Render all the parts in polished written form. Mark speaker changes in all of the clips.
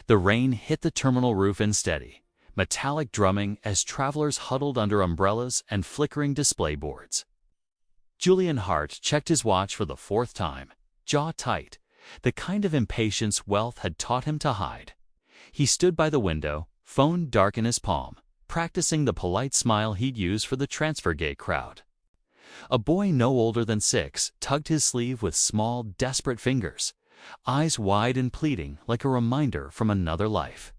Speaker 1: The rain hit the terminal roof in steady, metallic drumming as travelers huddled under umbrellas and flickering display boards. Julian Hart checked his watch for the fourth time, jaw tight, the kind of impatience wealth had taught him to hide. He stood by the window, phone dark in his palm, practicing the polite smile he'd use for the transfer gate crowd. A boy no older than 6 tugged his sleeve with small, desperate fingers, eyes wide and pleading like a reminder from another life.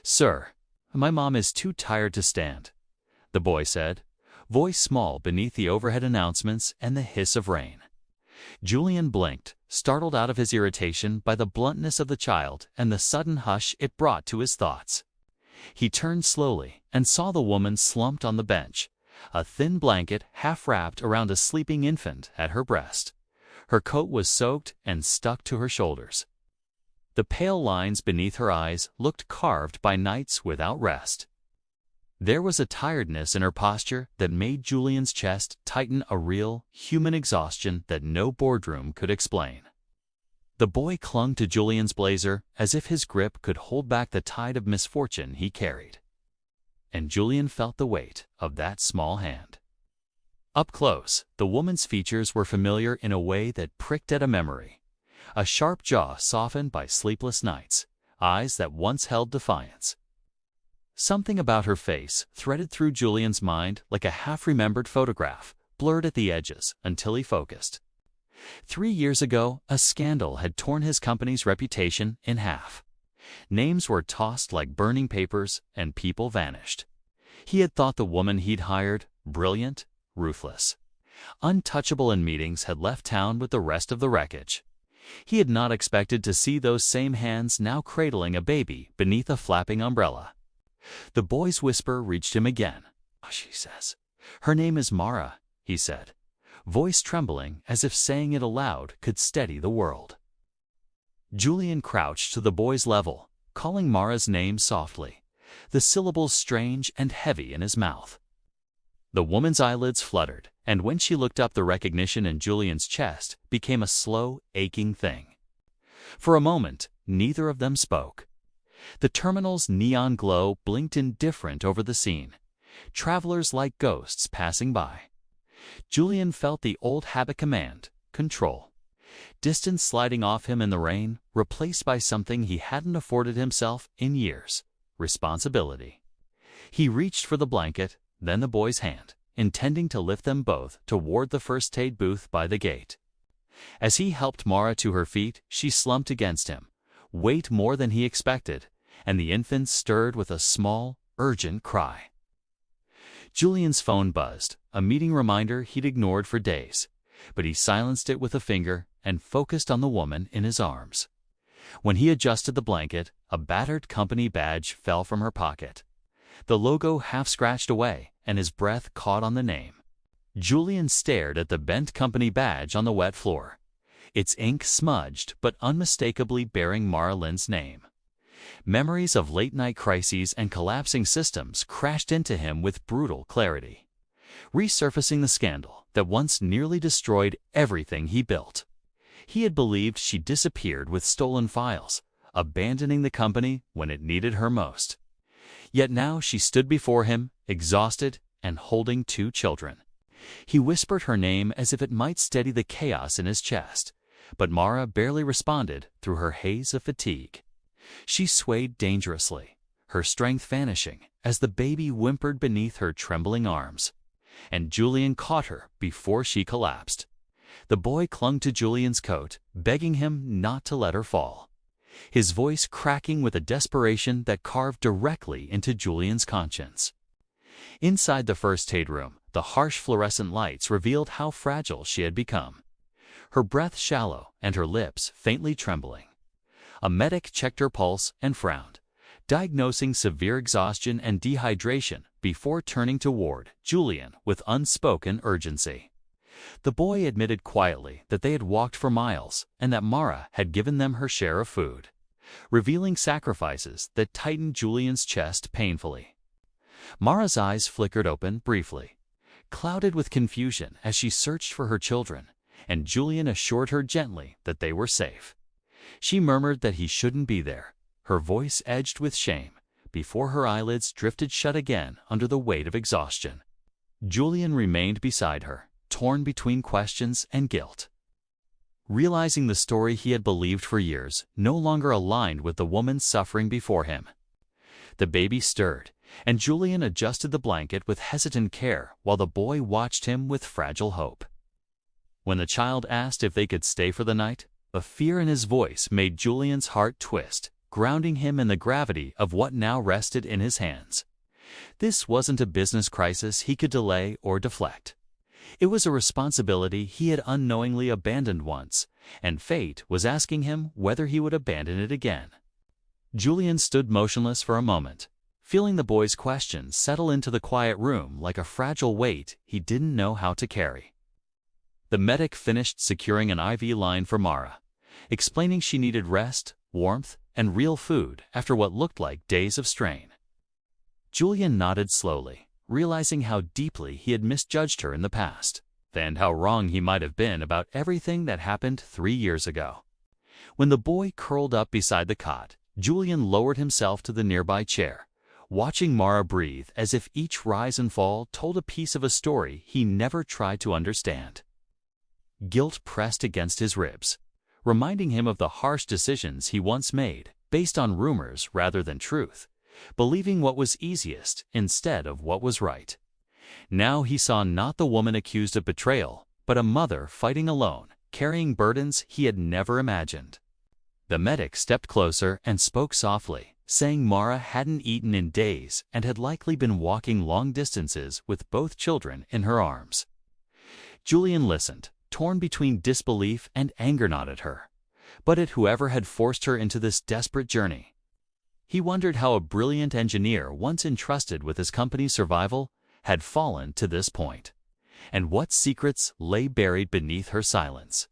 Speaker 1: "Sir, my mom is too tired to stand," the boy said, voice small beneath the overhead announcements and the hiss of rain. Julian blinked, startled out of his irritation by the bluntness of the child and the sudden hush it brought to his thoughts. He turned slowly and saw the woman slumped on the bench, a thin blanket half wrapped around a sleeping infant at her breast. Her coat was soaked and stuck to her shoulders. The pale lines beneath her eyes looked carved by nights without rest. There was a tiredness in her posture that made Julian's chest tighten, a real, human exhaustion that no boardroom could explain. The boy clung to Julian's blazer as if his grip could hold back the tide of misfortune he carried. And Julian felt the weight of that small hand. Up close, the woman's features were familiar in a way that pricked at a memory. A sharp jaw softened by sleepless nights, eyes that once held defiance. Something about her face threaded through Julian's mind like a half-remembered photograph, blurred at the edges until he focused. 3 years ago, a scandal had torn his company's reputation in half. Names were tossed like burning papers, and people vanished. He had thought the woman he'd hired brilliant, ruthless. Untouchable in meetings, had left town with the rest of the wreckage. He had not expected to see those same hands now cradling a baby beneath a flapping umbrella. The boy's whisper reached him again. "She says. Her name is Mara," he said, voice trembling as if saying it aloud could steady the world. Julian crouched to the boy's level, calling Mara's name softly, the syllables strange and heavy in his mouth. The woman's eyelids fluttered, and when she looked up, the recognition in Julian's chest became a slow, aching thing. For a moment, neither of them spoke. The terminal's neon glow blinked indifferent over the scene, travelers like ghosts passing by. Julian felt the old habit command, control. Distance sliding off him in the rain, replaced by something he hadn't afforded himself in years, responsibility. He reached for the blanket, then the boy's hand, intending to lift them both toward the first aid booth by the gate. As he helped Mara to her feet, she slumped against him, weight more than he expected, and the infant stirred with a small, urgent cry. Julian's phone buzzed, a meeting reminder he'd ignored for days, but he silenced it with a finger and focused on the woman in his arms. When he adjusted the blanket, a battered company badge fell from her pocket. The logo half scratched away, and his breath caught on the name. Julian stared at the bent company badge on the wet floor, its ink smudged but unmistakably bearing Mara Lynn's name. Memories of late-night crises and collapsing systems crashed into him with brutal clarity, resurfacing the scandal that once nearly destroyed everything he built. He had believed she disappeared with stolen files, abandoning the company when it needed her most. Yet now she stood before him, exhausted and holding 2 children. He whispered her name as if it might steady the chaos in his chest, but Mara barely responded through her haze of fatigue. She swayed dangerously, her strength vanishing as the baby whimpered beneath her trembling arms, and Julian caught her before she collapsed. The boy clung to Julian's coat, begging him not to let her fall, his voice cracking with a desperation that carved directly into Julian's conscience. Inside the first aid room, the harsh fluorescent lights revealed how fragile she had become, her breath shallow and her lips faintly trembling. A medic checked her pulse and frowned, diagnosing severe exhaustion and dehydration before turning toward Julian with unspoken urgency. The boy admitted quietly that they had walked for miles and that Mara had given them her share of food, revealing sacrifices that tightened Julian's chest painfully. Mara's eyes flickered open briefly, clouded with confusion as she searched for her children, and Julian assured her gently that they were safe. She murmured that he shouldn't be there, her voice edged with shame, before her eyelids drifted shut again under the weight of exhaustion. Julian remained beside her, torn between questions and guilt. Realizing the story he had believed for years no longer aligned with the woman's suffering before him. The baby stirred, and Julian adjusted the blanket with hesitant care while the boy watched him with fragile hope. When the child asked if they could stay for the night, the fear in his voice made Julian's heart twist, grounding him in the gravity of what now rested in his hands. This wasn't a business crisis he could delay or deflect. It was a responsibility he had unknowingly abandoned once, and fate was asking him whether he would abandon it again. Julian stood motionless for a moment, feeling the boy's questions settle into the quiet room like a fragile weight he didn't know how to carry. The medic finished securing an IV line for Mara, explaining she needed rest, warmth, and real food after what looked like days of strain. Julian nodded slowly, realizing how deeply he had misjudged her in the past, and how wrong he might have been about everything that happened 3 years ago. When the boy curled up beside the cot, Julian lowered himself to the nearby chair, watching Mara breathe as if each rise and fall told a piece of a story he never tried to understand. Guilt pressed against his ribs, reminding him of the harsh decisions he once made based on rumors rather than truth, believing what was easiest instead of what was right. Now he saw not the woman accused of betrayal, but a mother fighting alone, carrying burdens he had never imagined. The medic stepped closer and spoke softly, saying Mara hadn't eaten in days and had likely been walking long distances with both children in her arms. Julian listened, torn between disbelief and anger, not at her, but at whoever had forced her into this desperate journey. He wondered how a brilliant engineer once entrusted with his company's survival had fallen to this point, and what secrets lay buried beneath her silence.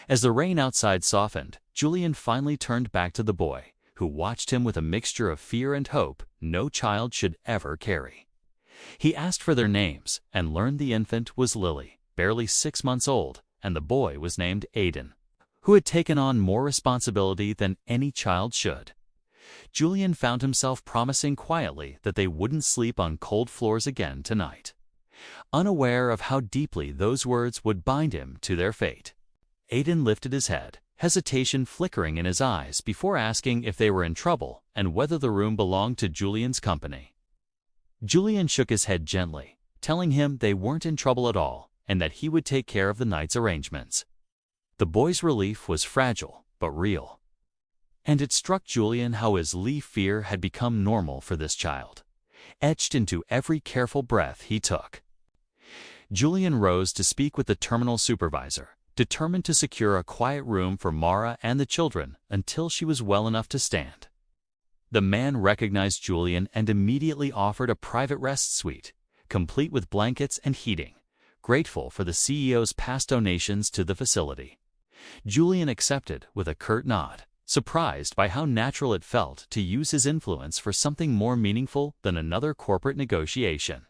Speaker 1: As the rain outside softened, Julian finally turned back to the boy, who watched him with a mixture of fear and hope no child should ever carry. He asked for their names and learned the infant was Lily, barely 6 months old, and the boy was named Aiden, who had taken on more responsibility than any child should. Julian found himself promising quietly that they wouldn't sleep on cold floors again tonight, unaware of how deeply those words would bind him to their fate. Aiden lifted his head, hesitation flickering in his eyes before asking if they were in trouble and whether the room belonged to Julian's company. Julian shook his head gently, telling him they weren't in trouble at all and that he would take care of the night's arrangements. The boy's relief was fragile but real, and it struck Julian how his fear had become normal for this child, etched into every careful breath he took. Julian rose to speak with the terminal supervisor, determined to secure a quiet room for Mara and the children until she was well enough to stand. The man recognized Julian and immediately offered a private rest suite, complete with blankets and heating, grateful for the CEO's past donations to the facility. Julian accepted with a curt nod, surprised by how natural it felt to use his influence for something more meaningful than another corporate negotiation.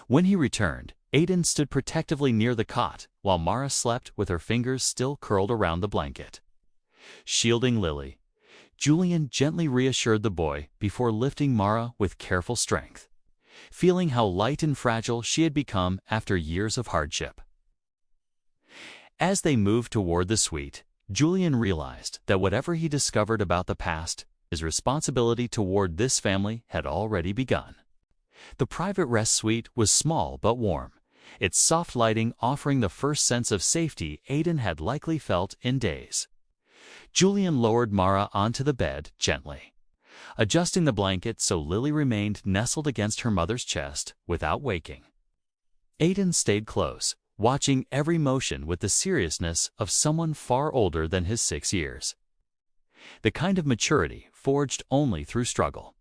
Speaker 1: When he returned, Aiden stood protectively near the cot while Mara slept with her fingers still curled around the blanket. Shielding Lily, Julian gently reassured the boy before lifting Mara with careful strength, feeling how light and fragile she had become after years of hardship. As they moved toward the suite, Julian realized that whatever he discovered about the past, his responsibility toward this family had already begun. The private rest suite was small but warm, its soft lighting offering the first sense of safety Aiden had likely felt in days. Julian lowered Mara onto the bed gently, adjusting the blanket so Lily remained nestled against her mother's chest without waking. Aiden stayed close, watching every motion with the seriousness of someone far older than his 6 years. The kind of maturity forged only through struggle.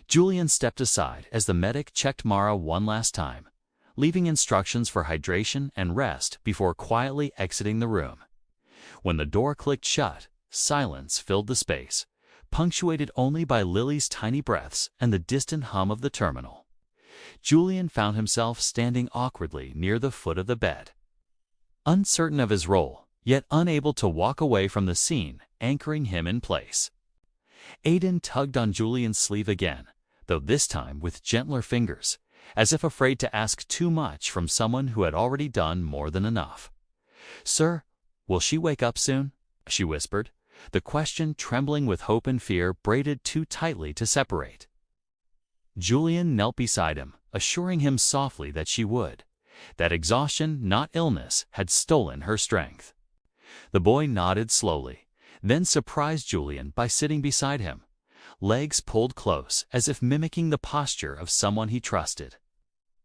Speaker 1: Julian stepped aside as the medic checked Mara one last time, leaving instructions for hydration and rest before quietly exiting the room. When the door clicked shut, silence filled the space, punctuated only by Lily's tiny breaths and the distant hum of the terminal. Julian found himself standing awkwardly near the foot of the bed, uncertain of his role, yet unable to walk away from the scene anchoring him in place. Aiden tugged on Julian's sleeve again, though this time with gentler fingers, as if afraid to ask too much from someone who had already done more than enough. "Sir, will she wake up soon?" she whispered, the question trembling with hope and fear braided too tightly to separate. Julian knelt beside him, assuring him softly that she would, that exhaustion, not illness, had stolen her strength. The boy nodded slowly, then surprised Julian by sitting beside him, legs pulled close as if mimicking the posture of someone he trusted.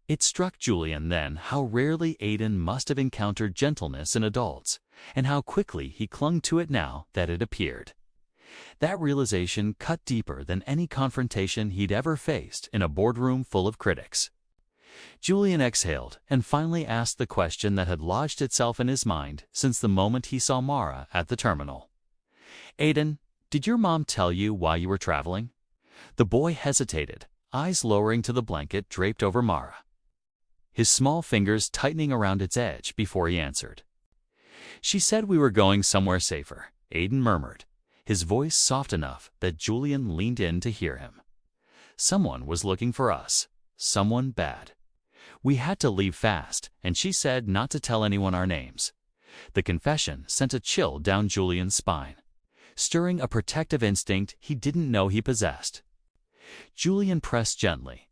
Speaker 1: It struck Julian then how rarely Aiden must have encountered gentleness in adults, and how quickly he clung to it now that it appeared. That realization cut deeper than any confrontation he'd ever faced in a boardroom full of critics. Julian exhaled and finally asked the question that had lodged itself in his mind since the moment he saw Mara at the terminal. "Aiden, did your mom tell you why you were traveling?" The boy hesitated, eyes lowering to the blanket draped over Mara, his small fingers tightening around its edge before he answered. "She said we were going somewhere safer," Aiden murmured, his voice soft enough that Julian leaned in to hear him. "Someone was looking for us, someone bad. We had to leave fast, and she said not to tell anyone our names." The confession sent a chill down Julian's spine, stirring a protective instinct he didn't know he possessed. Julian pressed gently,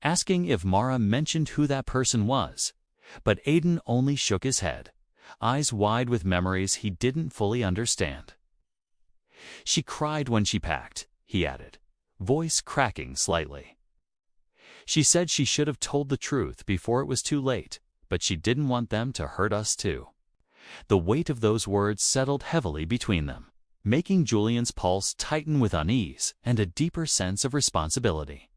Speaker 1: asking if Mara mentioned who that person was, but Aiden only shook his head, eyes wide with memories he didn't fully understand. "She cried when she packed," he added, voice cracking slightly. "She said she should have told the truth before it was too late, but she didn't want them to hurt us too." The weight of those words settled heavily between them, making Julian's pulse tighten with unease and a deeper sense of responsibility.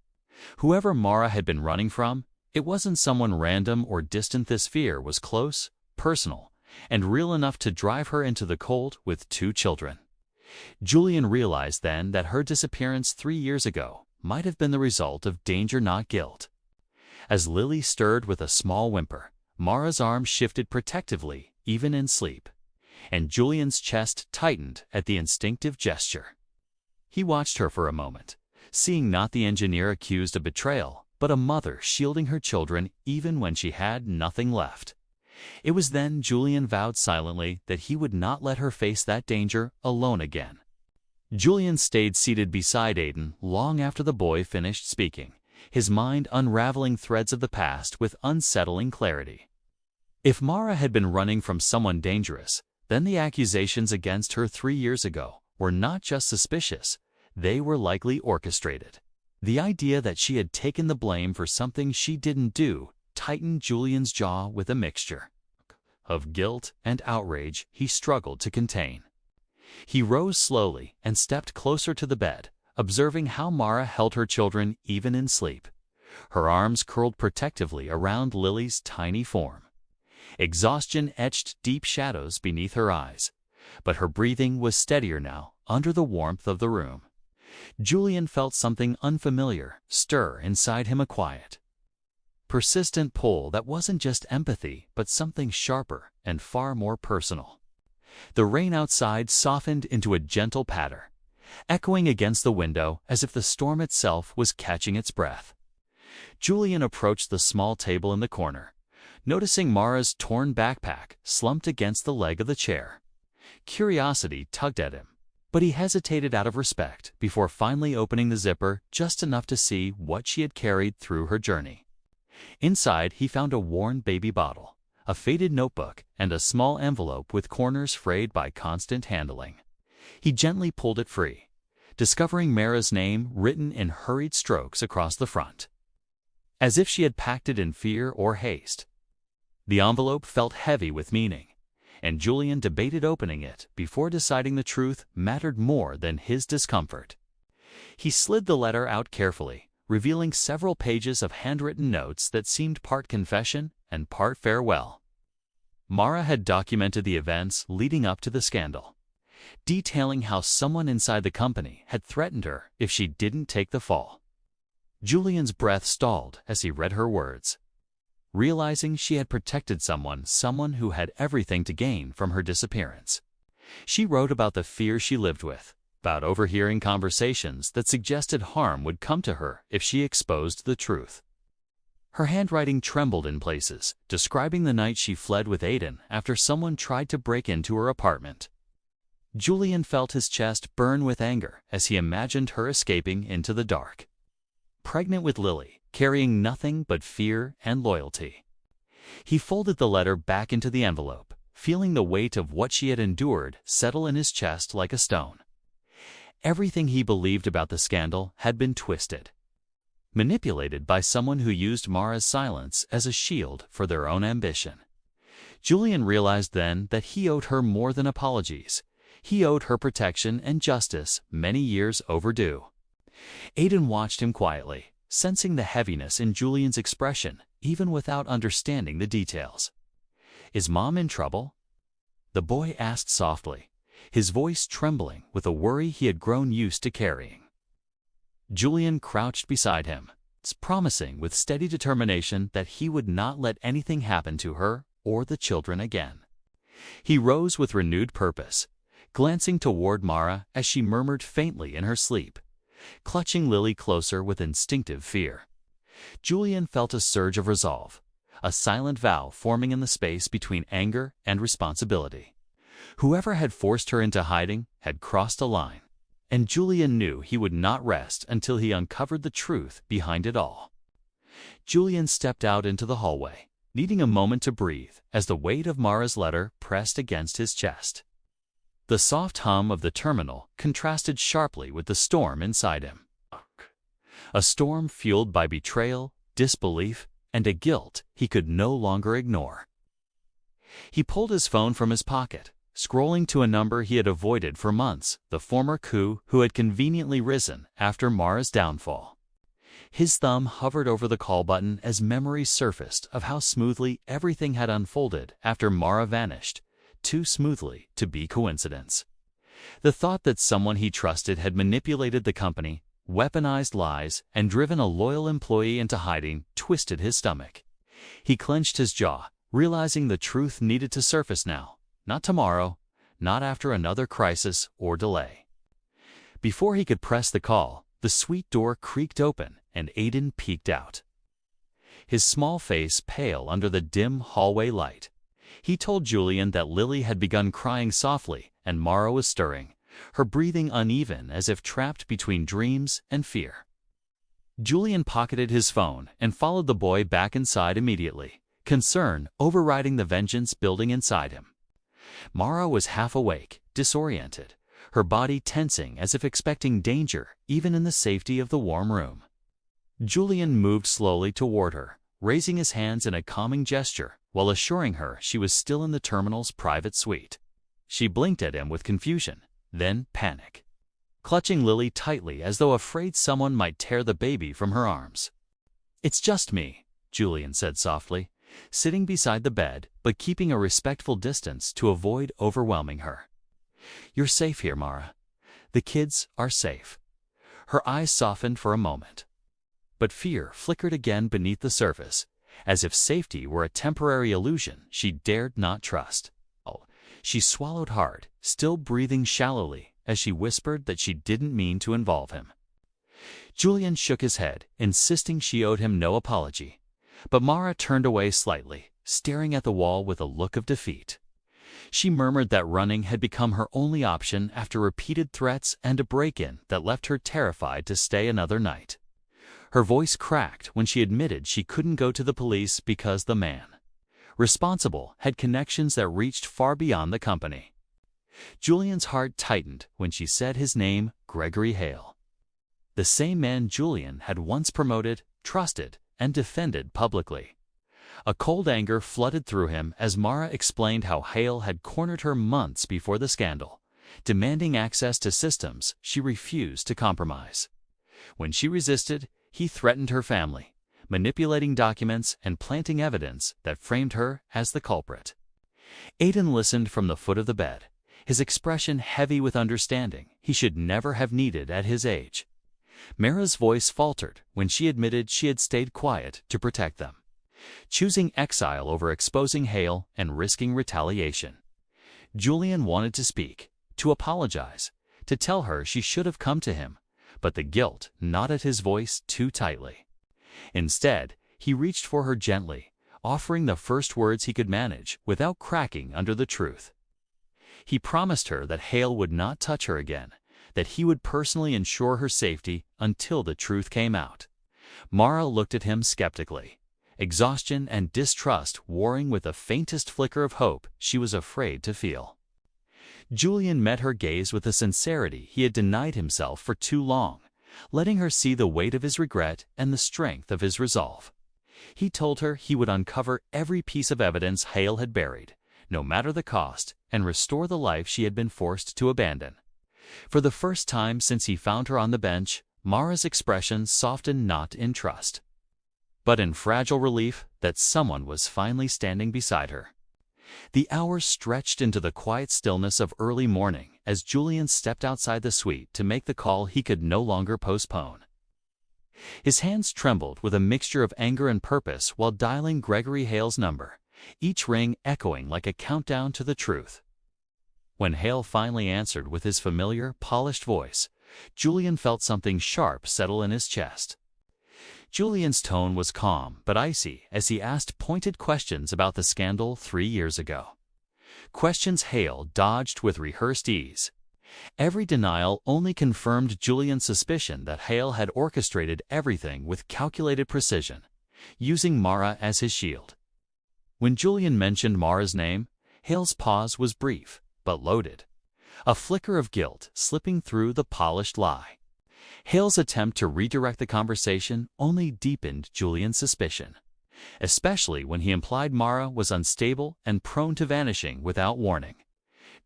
Speaker 1: Whoever Mara had been running from, it wasn't someone random or distant. This fear was close, personal, and real enough to drive her into the cold with 2 children. Julian realized then that her disappearance 3 years ago might have been the result of danger, not guilt. As Lily stirred with a small whimper, Mara's arm shifted protectively, even in sleep, and Julian's chest tightened at the instinctive gesture. He watched her for a moment, seeing not the engineer accused of betrayal, but a mother shielding her children even when she had nothing left. It was then Julian vowed silently that he would not let her face that danger alone again. Julian stayed seated beside Aiden long after the boy finished speaking, his mind unraveling threads of the past with unsettling clarity. If Mara had been running from someone dangerous, then the accusations against her 3 years ago were not just suspicious, they were likely orchestrated. The idea that she had taken the blame for something she didn't do tightened Julian's jaw with a mixture of guilt and outrage he struggled to contain. He rose slowly and stepped closer to the bed, observing how Mara held her children even in sleep, her arms curled protectively around Lily's tiny form. Exhaustion etched deep shadows beneath her eyes, but her breathing was steadier now under the warmth of the room. Julian felt something unfamiliar stir inside him, a quiet, persistent pull that wasn't just empathy but something sharper and far more personal. The rain outside softened into a gentle patter, echoing against the window as if the storm itself was catching its breath. Julian approached the small table in the corner, noticing Mara's torn backpack slumped against the leg of the chair. Curiosity tugged at him, but he hesitated out of respect before finally opening the zipper just enough to see what she had carried through her journey. Inside, he found a worn baby bottle, a faded notebook, and a small envelope with corners frayed by constant handling. He gently pulled it free, discovering Mara's name written in hurried strokes across the front, as if she had packed it in fear or haste. The envelope felt heavy with meaning, and Julian debated opening it before deciding the truth mattered more than his discomfort. He slid the letter out carefully, revealing several pages of handwritten notes that seemed part confession and part farewell. Mara had documented the events leading up to the scandal, detailing how someone inside the company had threatened her if she didn't take the fall. Julian's breath stalled as he read her words, realizing she had protected someone who had everything to gain from her disappearance. She wrote about the fear she lived with, about overhearing conversations that suggested harm would come to her if she exposed the truth. Her handwriting trembled in places, describing the night she fled with Aiden after someone tried to break into her apartment. Julian felt his chest burn with anger as he imagined her escaping into the dark. Pregnant with Lily, carrying nothing but fear and loyalty. He folded the letter back into the envelope, feeling the weight of what she had endured settle in his chest like a stone. Everything he believed about the scandal had been twisted, manipulated by someone who used Mara's silence as a shield for their own ambition. Julian realized then that he owed her more than apologies. He owed her protection and justice many years overdue. Aiden watched him quietly, sensing the heaviness in Julian's expression, even without understanding the details. "Is Mom in trouble?" the boy asked softly, his voice trembling with a worry he had grown used to carrying. Julian crouched beside him, promising with steady determination that he would not let anything happen to her or the children again. He rose with renewed purpose, glancing toward Mara as she murmured faintly in her sleep, clutching Lily closer with instinctive fear. Julian felt a surge of resolve, a silent vow forming in the space between anger and responsibility. Whoever had forced her into hiding had crossed a line, and Julian knew he would not rest until he uncovered the truth behind it all. Julian stepped out into the hallway, needing a moment to breathe as the weight of Mara's letter pressed against his chest. The soft hum of the terminal contrasted sharply with the storm inside him. A storm fueled by betrayal, disbelief, and a guilt he could no longer ignore. He pulled his phone from his pocket, scrolling to a number he had avoided for months, the former coup who had conveniently risen after Mara's downfall. His thumb hovered over the call button as memories surfaced of how smoothly everything had unfolded after Mara vanished, too smoothly to be coincidence. The thought that someone he trusted had manipulated the company, weaponized lies, and driven a loyal employee into hiding twisted his stomach. He clenched his jaw, realizing the truth needed to surface now, not tomorrow, not after another crisis or delay. Before he could press the call, the suite door creaked open and Aiden peeked out. His small face pale under the dim hallway light. He told Julian that Lily had begun crying softly and Mara was stirring, her breathing uneven as if trapped between dreams and fear. Julian pocketed his phone and followed the boy back inside immediately, concern overriding the vengeance building inside him. Mara was half awake, disoriented, her body tensing as if expecting danger even in the safety of the warm room. Julian moved slowly toward her, raising his hands in a calming gesture while assuring her she was still in the terminal's private suite. She blinked at him with confusion, then panic, clutching Lily tightly as though afraid someone might tear the baby from her arms. "It's just me," Julian said softly, sitting beside the bed but keeping a respectful distance to avoid overwhelming her. "You're safe here, Mara. The kids are safe." Her eyes softened for a moment, but fear flickered again beneath the surface, as if safety were a temporary illusion she dared not trust. She swallowed hard, still breathing shallowly as she whispered that she didn't mean to involve him. Julian shook his head, insisting she owed him no apology, but Mara turned away slightly, staring at the wall with a look of defeat. She murmured that running had become her only option after repeated threats and a break-in that left her terrified to stay another night. Her voice cracked when she admitted she couldn't go to the police because the man responsible had connections that reached far beyond the company. Julian's heart tightened when she said his name, Gregory Hale. The same man Julian had once promoted, trusted, and defended publicly. A cold anger flooded through him as Mara explained how Hale had cornered her months before the scandal, demanding access to systems she refused to compromise. When she resisted, he threatened her family, manipulating documents and planting evidence that framed her as the culprit. Aiden listened from the foot of the bed, his expression heavy with understanding he should never have needed at his age. Mara's voice faltered when she admitted she had stayed quiet to protect them, choosing exile over exposing Hale and risking retaliation. Julian wanted to speak, to apologize, to tell her she should have come to him, but the guilt knotted his voice too tightly. Instead, he reached for her gently, offering the first words he could manage without cracking under the truth. He promised her that Hale would not touch her again, that he would personally ensure her safety until the truth came out. Mara looked at him skeptically, exhaustion and distrust warring with the faintest flicker of hope she was afraid to feel. Julian met her gaze with a sincerity he had denied himself for too long, letting her see the weight of his regret and the strength of his resolve. He told her he would uncover every piece of evidence Hale had buried, no matter the cost, and restore the life she had been forced to abandon. For the first time since he found her on the bench, Mara's expression softened not in trust, but in fragile relief that someone was finally standing beside her. The hours stretched into the quiet stillness of early morning as Julian stepped outside the suite to make the call he could no longer postpone. His hands trembled with a mixture of anger and purpose while dialing Gregory Hale's number, each ring echoing like a countdown to the truth. When Hale finally answered with his familiar, polished voice, Julian felt something sharp settle in his chest. Julian's tone was calm but icy as he asked pointed questions about the scandal 3 years ago. Questions Hale dodged with rehearsed ease. Every denial only confirmed Julian's suspicion that Hale had orchestrated everything with calculated precision, using Mara as his shield. When Julian mentioned Mara's name, Hale's pause was brief, but loaded, a flicker of guilt slipping through the polished lie. Hale's attempt to redirect the conversation only deepened Julian's suspicion, especially when he implied Mara was unstable and prone to vanishing without warning.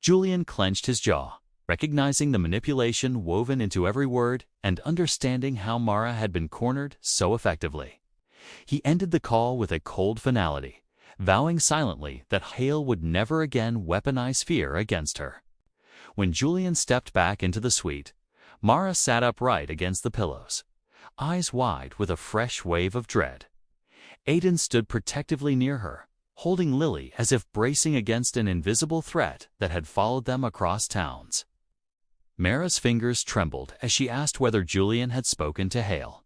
Speaker 1: Julian clenched his jaw, recognizing the manipulation woven into every word and understanding how Mara had been cornered so effectively. He ended the call with a cold finality, vowing silently that Hale would never again weaponize fear against her. When Julian stepped back into the suite, Mara sat upright against the pillows, eyes wide with a fresh wave of dread. Aiden stood protectively near her, holding Lily as if bracing against an invisible threat that had followed them across towns. Mara's fingers trembled as she asked whether Julian had spoken to Hale,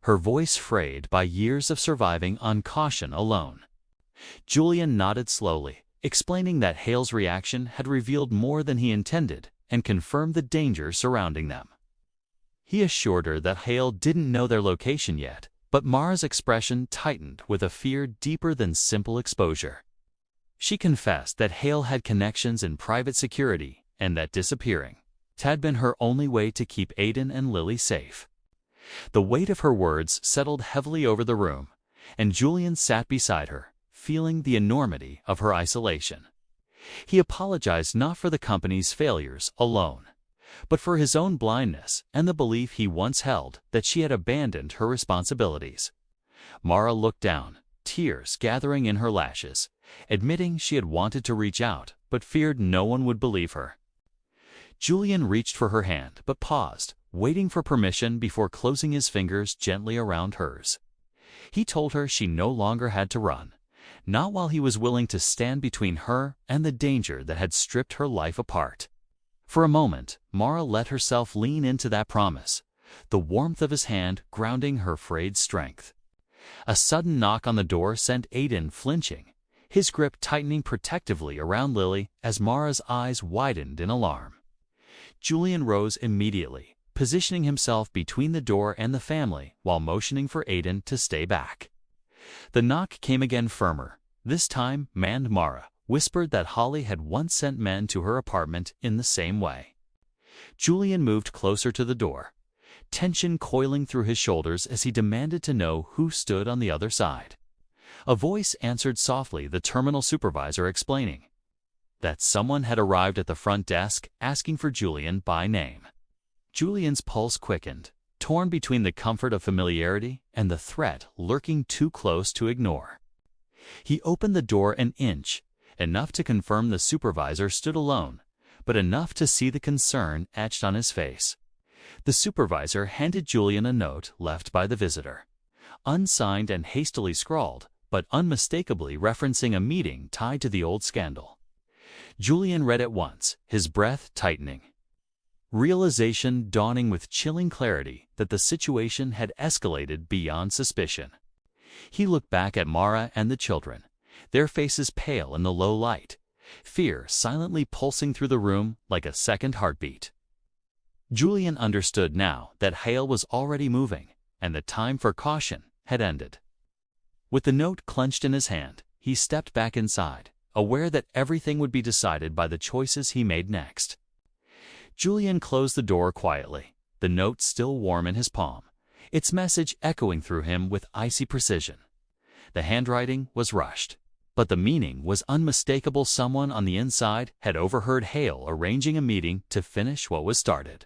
Speaker 1: her voice frayed by years of surviving on caution alone. Julian nodded slowly, explaining that Hale's reaction had revealed more than he intended and confirmed the danger surrounding them. He assured her that Hale didn't know their location yet, but Mara's expression tightened with a fear deeper than simple exposure. She confessed that Hale had connections in private security and that disappearing had been her only way to keep Aiden and Lily safe. The weight of her words settled heavily over the room, and Julian sat beside her, feeling the enormity of her isolation. He apologized not for the company's failures alone, but for his own blindness and the belief he once held that she had abandoned her responsibilities. Mara looked down, tears gathering in her lashes, admitting she had wanted to reach out but feared no one would believe her. Julian reached for her hand but paused, waiting for permission before closing his fingers gently around hers. He told her she no longer had to run, not while he was willing to stand between her and the danger that had stripped her life apart. For a moment, Mara let herself lean into that promise, the warmth of his hand grounding her frayed strength. A sudden knock on the door sent Aiden flinching, his grip tightening protectively around Lily as Mara's eyes widened in alarm. Julian rose immediately, positioning himself between the door and the family while motioning for Aiden to stay back. The knock came again firmer. This time, manned Mara whispered that Holly had once sent men to her apartment in the same way. Julian moved closer to the door, tension coiling through his shoulders as he demanded to know who stood on the other side. A voice answered softly, the terminal supervisor explaining that someone had arrived at the front desk asking for Julian by name. Julian's pulse quickened, torn between the comfort of familiarity and the threat lurking too close to ignore. He opened the door an inch, enough to confirm the supervisor stood alone, but enough to see the concern etched on his face. The supervisor handed Julian a note left by the visitor, unsigned and hastily scrawled, but unmistakably referencing a meeting tied to the old scandal. Julian read it once, his breath tightening. realization dawning with chilling clarity that the situation had escalated beyond suspicion. He looked back at Mara and the children, their faces pale in the low light, fear silently pulsing through the room like a second heartbeat. Julian understood now that Hale was already moving, and the time for caution had ended. With the note clenched in his hand, he stepped back inside, aware that everything would be decided by the choices he made next. Julian closed the door quietly, the note still warm in his palm, its message echoing through him with icy precision. The handwriting was rushed, but the meaning was unmistakable. Someone on the inside had overheard Hale arranging a meeting to finish what was started.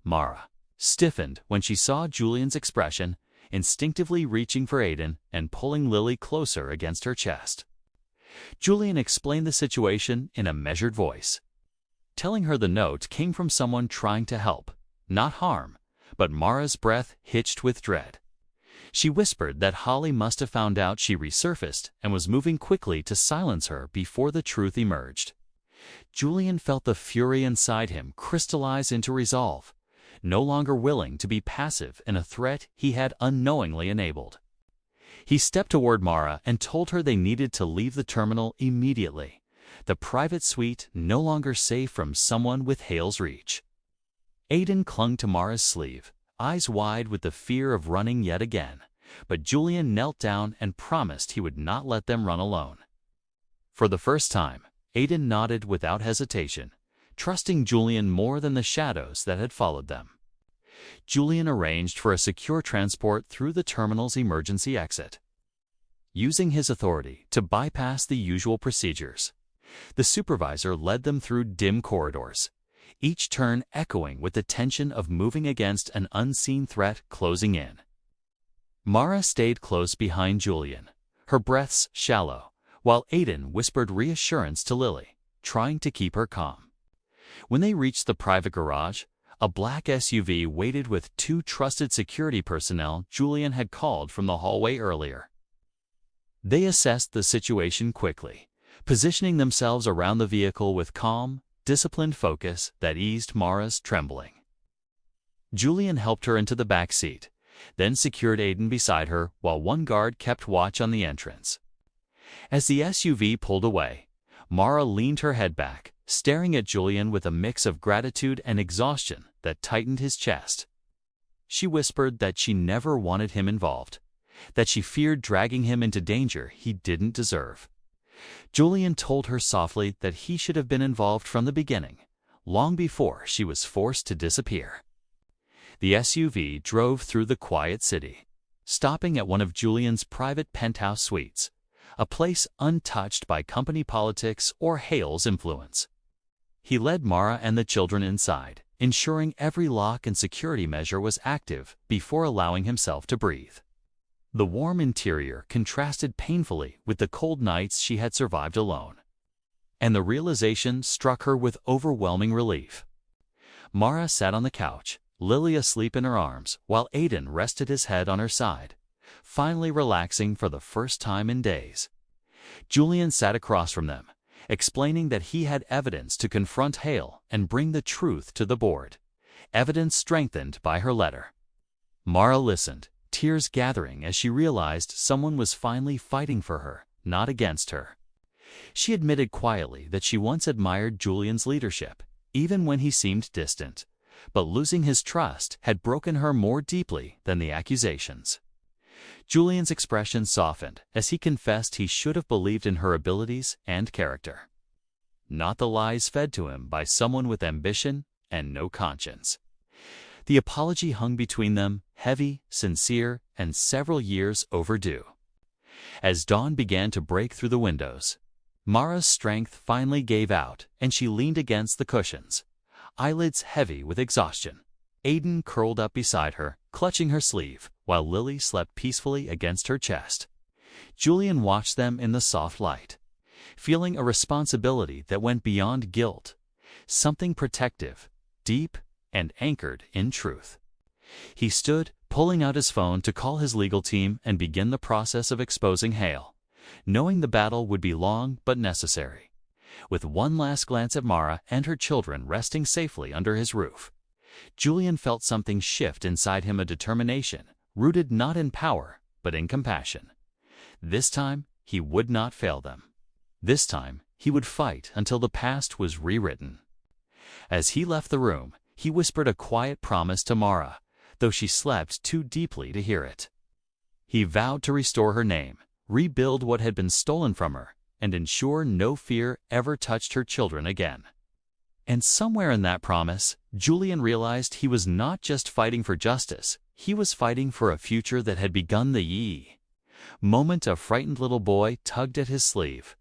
Speaker 1: Mara stiffened when she saw Julian's expression, instinctively reaching for Aiden and pulling Lily closer against her chest. Julian explained the situation in a measured voice, telling her the note came from someone trying to help, not harm, but Mara's breath hitched with dread. She whispered that Holly must have found out she resurfaced and was moving quickly to silence her before the truth emerged. Julian felt the fury inside him crystallize into resolve, no longer willing to be passive in a threat he had unknowingly enabled. He stepped toward Mara and told her they needed to leave the terminal immediately, the private suite no longer safe from someone with Hale's reach. Aiden clung to Mara's sleeve, eyes wide with the fear of running yet again, but Julian knelt down and promised he would not let them run alone. For the first time, Aiden nodded without hesitation, trusting Julian more than the shadows that had followed them. Julian arranged for a secure transport through the terminal's emergency exit. Using his authority to bypass the usual procedures, the supervisor led them through dim corridors, each turn echoing with the tension of moving against an unseen threat closing in. Mara stayed close behind Julian, her breaths shallow, while Aiden whispered reassurance to Lily, trying to keep her calm. When they reached the private garage, a black SUV waited with two trusted security personnel Julian had called from the hallway earlier. They assessed the situation quickly, positioning themselves around the vehicle with calm, disciplined focus that eased Mara's trembling. Julian helped her into the back seat, then secured Aiden beside her while one guard kept watch on the entrance. As the SUV pulled away, Mara leaned her head back, staring at Julian with a mix of gratitude and exhaustion that tightened his chest. She whispered that she never wanted him involved, that she feared dragging him into danger he didn't deserve. Julian told her softly that he should have been involved from the beginning, long before she was forced to disappear. The SUV drove through the quiet city, stopping at one of Julian's private penthouse suites, a place untouched by company politics or Hale's influence. He led Mara and the children inside, ensuring every lock and security measure was active before allowing himself to breathe. The warm interior contrasted painfully with the cold nights she had survived alone, and the realization struck her with overwhelming relief. Mara sat on the couch, Lily asleep in her arms, while Aiden rested his head on her side, finally relaxing for the first time in days. Julian sat across from them, explaining that he had evidence to confront Hale and bring the truth to the board, evidence strengthened by her letter. Mara listened, tears gathering as she realized someone was finally fighting for her, not against her. She admitted quietly that she once admired Julian's leadership, even when he seemed distant, but losing his trust had broken her more deeply than the accusations. Julian's expression softened as he confessed he should have believed in her abilities and character, not the lies fed to him by someone with ambition and no conscience. The apology hung between them, heavy, sincere, and several years overdue. As dawn began to break through the windows, Mara's strength finally gave out and she leaned against the cushions, eyelids heavy with exhaustion. Aiden curled up beside her, clutching her sleeve, while Lily slept peacefully against her chest. Julian watched them in the soft light, feeling a responsibility that went beyond guilt, something protective, deep, and anchored in truth. He stood, pulling out his phone to call his legal team and begin the process of exposing Hale, knowing the battle would be long but necessary. With one last glance at Mara and her children resting safely under his roof, Julian felt something shift inside him, a determination, rooted not in power, but in compassion. This time, he would not fail them. This time, he would fight until the past was rewritten. As he left the room, he whispered a quiet promise to Mara, though she slept too deeply to hear it. He vowed to restore her name, rebuild what had been stolen from her, and ensure no fear ever touched her children again. And somewhere in that promise, Julian realized he was not just fighting for justice, he was fighting for a future that had begun the moment a frightened little boy tugged at his sleeve.